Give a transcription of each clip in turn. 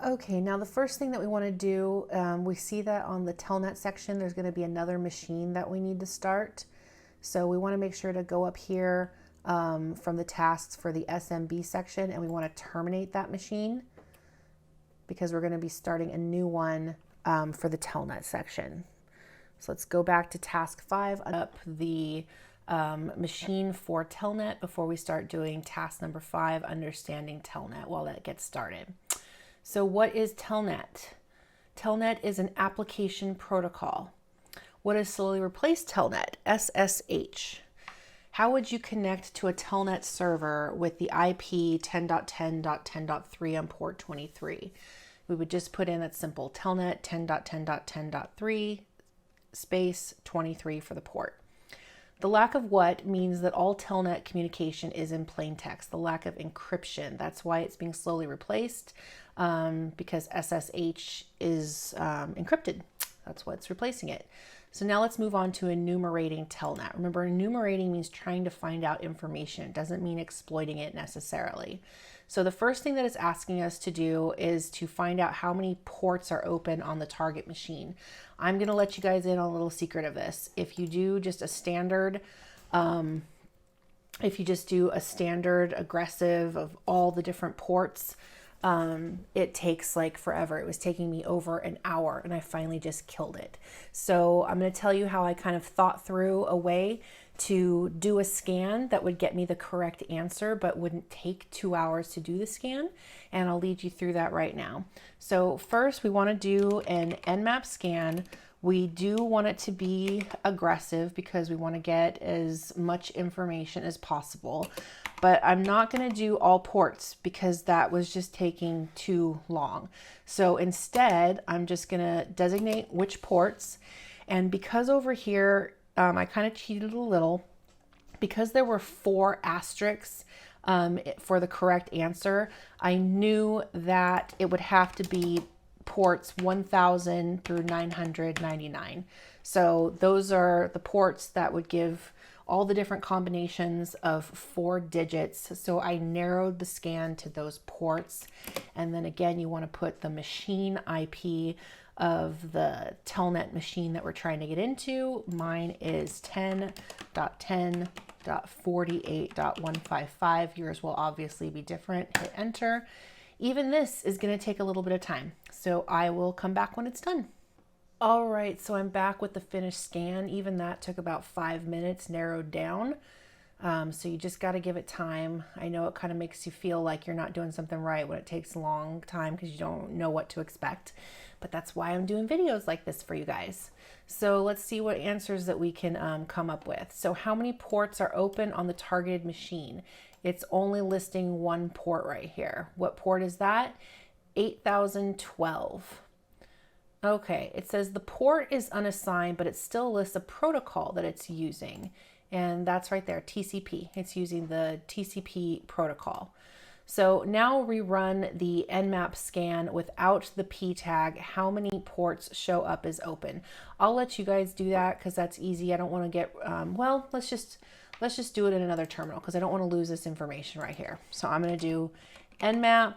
Okay, now the first thing that we want to do, we see that on the Telnet section, there's going to be another machine that we need to start. So we want to make sure to go up here from the tasks for the SMB section, and we want to terminate that machine because we're going to be starting a new one for the Telnet section. So let's go back to task 5, up the machine for Telnet before we start doing task number 5, understanding Telnet, while that gets started. So what is Telnet? Telnet is an application protocol. What has slowly replaced Telnet? SSH. How would you connect to a Telnet server with the IP 10.10.10.3 on port 23? We would just put in that simple Telnet 10.10.10.3 space 23 for the port. The lack of what means that all Telnet communication is in plain text. The lack of encryption. That's why it's being slowly replaced because SSH is encrypted. That's what's replacing it. So now let's move on to enumerating Telnet. Remember, enumerating means trying to find out information. It doesn't mean exploiting it necessarily. So the first thing that it's asking us to do is to find out how many ports are open on the target machine. I'm going to let you guys in on a little secret of this. If you do just a standard, aggressive of all the different ports, it takes like forever. It was taking me over an hour and I finally just killed it. So I'm going to tell you how I kind of thought through a way to do a scan that would get me the correct answer, but wouldn't take 2 hours to do the scan. And I'll lead you through that right now. So first we want to do an Nmap scan. We do want it to be aggressive because we want to get as much information as possible. But I'm not going to do all ports because that was just taking too long. So instead, I'm just going to designate which ports. And because over here, I kind of cheated a little, because there were 4 asterisks for the correct answer, I knew that it would have to be ports 1000 through 999. So those are the ports that would give all the different combinations of 4 digits. So I narrowed the scan to those ports. And then again, you want to put the machine IP of the Telnet machine that we're trying to get into. Mine is 10.10.48.155. Yours will obviously be different. Hit enter. Even this is going to take a little bit of time, so I will come back when it's done. All right, so I'm back with the finished scan. Even that took about 5 minutes, narrowed down. So you just got to give it time. I know it kind of makes you feel like you're not doing something right when it takes a long time because you don't know what to expect. But that's why I'm doing videos like this for you guys. So let's see what answers that we can come up with. So how many ports are open on the targeted machine? It's only listing 1 port right here. What port is that? 8012. Okay, it says the port is unassigned, but it still lists a protocol that it's using. And that's right there, TCP. It's using the TCP protocol. So now rerun the Nmap scan without the P tag. How many ports show up as open? I'll let you guys do that because that's easy. I don't want to get, well, let's just do it in another terminal because I don't want to lose this information right here. So I'm going to do Nmap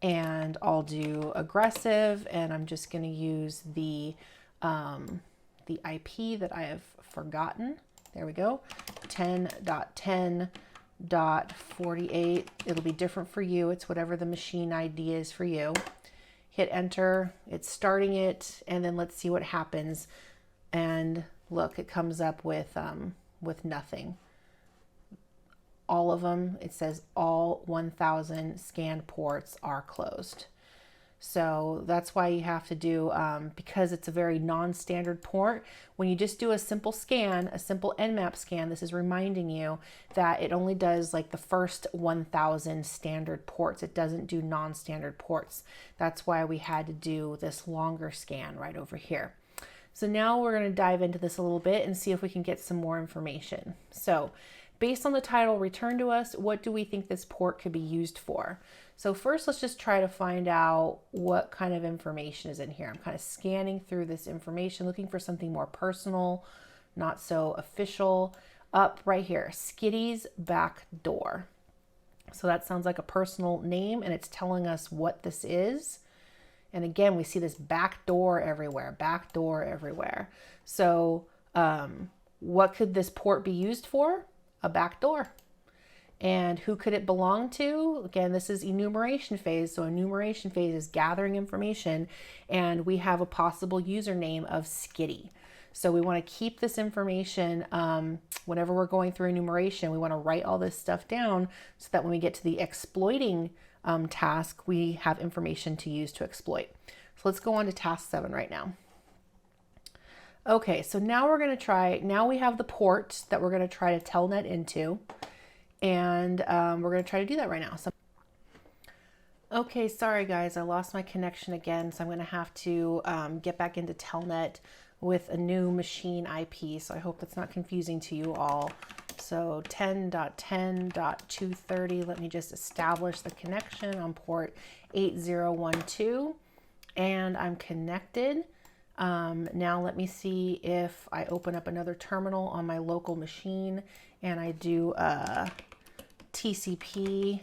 and I'll do aggressive, and I'm just going to use the IP that I have forgotten. There we go. 10.10.48. It'll be different for you. It's whatever the machine ID is for you. Hit enter. It's starting it, and then let's see what happens. And look, it comes up with nothing. All of them, it says all 1000 scanned ports are closed. So that's why you have to do, because it's a very non-standard port, when you just do a simple scan, a simple Nmap scan, this is reminding you that it only does like the first 1000 standard ports. It doesn't do non-standard ports. That's why we had to do this longer scan right over here. So now we're going to dive into this a little bit and see if we can get some more information. So based on the title, return to us, what do we think this port could be used for? So first, let's just try to find out what kind of information is in here. I'm kind of scanning through this information, looking for something more personal, not so official. Up right here, Skitty's back door. So that sounds like a personal name, and it's telling us what this is. And again, we see this back door everywhere, back door everywhere. So what could this port be used for? A back door. And who could it belong to? Again, this is enumeration phase. So enumeration phase is gathering information, and we have a possible username of Skitty. So we want to keep this information whenever we're going through enumeration. We want to write all this stuff down so that when we get to the exploiting task, we have information to use to exploit. So let's go on to task 7 right now. Okay, so now we're going to try, now we have the port that we're going to try to telnet into, and we're going to try to do that right now. So, okay, sorry guys, I lost my connection again, so I'm going to have to get back into telnet with a new machine IP, so I hope that's not confusing to you all. So 10.10.230, let me just establish the connection on port 8012, and I'm connected. Now let me see if I open up another terminal on my local machine and I do a TCP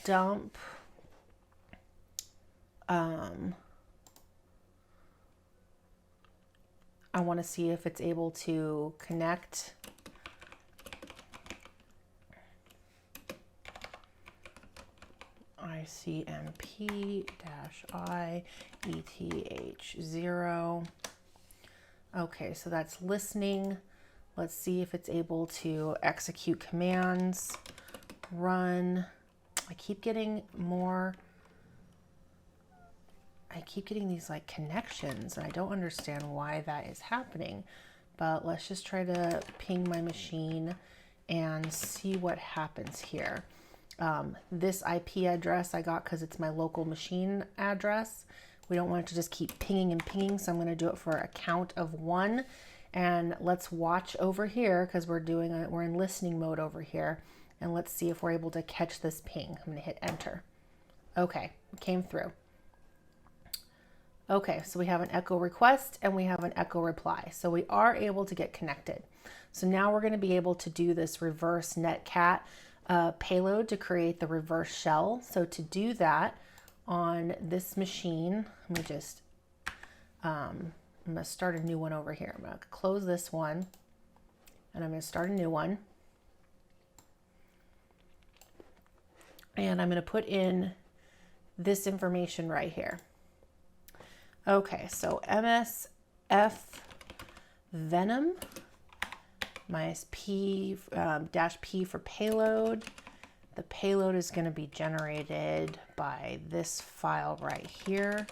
dump. I want to see if it's able to connect. ICMP-I ETH0. Okay, so that's listening. Let's see if it's able to execute commands, run. I keep getting these like connections, and I don't understand why that is happening, but let's just try to ping my machine and see what happens here. This IP address I got because it's my local machine address. We don't want it to just keep pinging and pinging, so I'm going to do it for a count of 1. And let's watch over here because we're in listening mode over here, and let's see if we're able to catch this ping. I'm going to hit enter. Okay, it came through. Okay, so we have an echo request and we have an echo reply. So we are able to get connected. So now we're going to be able to do this reverse Netcat payload to create the reverse shell. So to do that on this machine, let me just, I'm going to start a new one over here. I'm going to close this one and I'm going to start a new one. And I'm going to put in this information right here. Okay, so MSF Venom minus P dash P for payload. The payload is going to be generated by this file right here.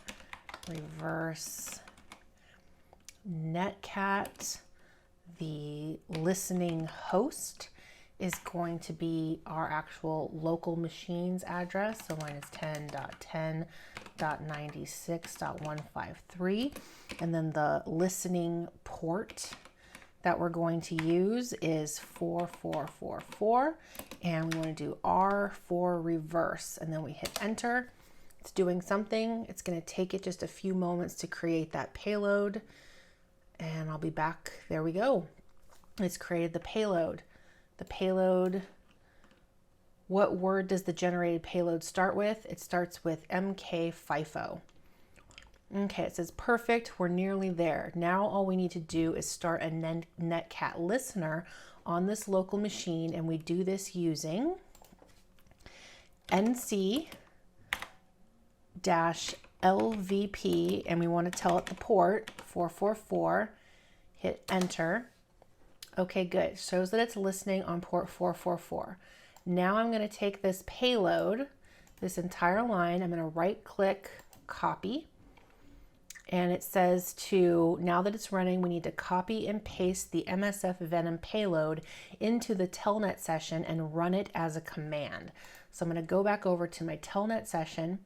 Reverse Netcat. The listening host is going to be our actual local machine's address. So mine is 10.10.96.153. And then the listening port that we're going to use is 4444. And we want to do R for reverse. And then we hit enter. It's doing something. It's going to take it just a few moments to create that payload. And I'll be back. There we go. It's created the payload. The payload, what word does the generated payload start with? It starts with MK FIFO. Okay, it says perfect, we're nearly there. Now all we need to do is start a Netcat listener on this local machine, and we do this using NC-LVP, and we want to tell it the port, 444, hit enter. Okay, good. Shows that it's listening on port 444. Now I'm going to take this payload, this entire line, I'm going to right click, copy, and it says now that it's running, we need to copy and paste the MSF Venom payload into the telnet session and run it as a command. So I'm going to go back over to my telnet session.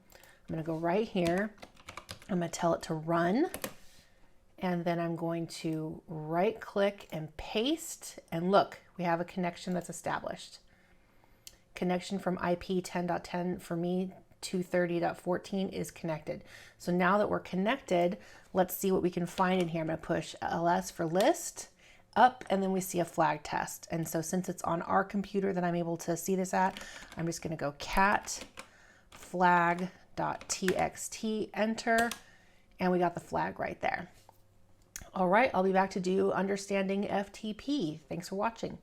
I'm going to go right here. I'm going to tell it to run. And then I'm going to right click and paste, and look, we have a connection that's established. Connection from IP 10.10 for me, 230.14 is connected. So now that we're connected, let's see what we can find in here. I'm going to push LS for list up, and then we see a flag test. And so since it's on our computer that I'm able to see this at, I'm just going to go cat flag .txt, enter, and we got the flag right there. All right, I'll be back to do understanding FTP. Thanks for watching.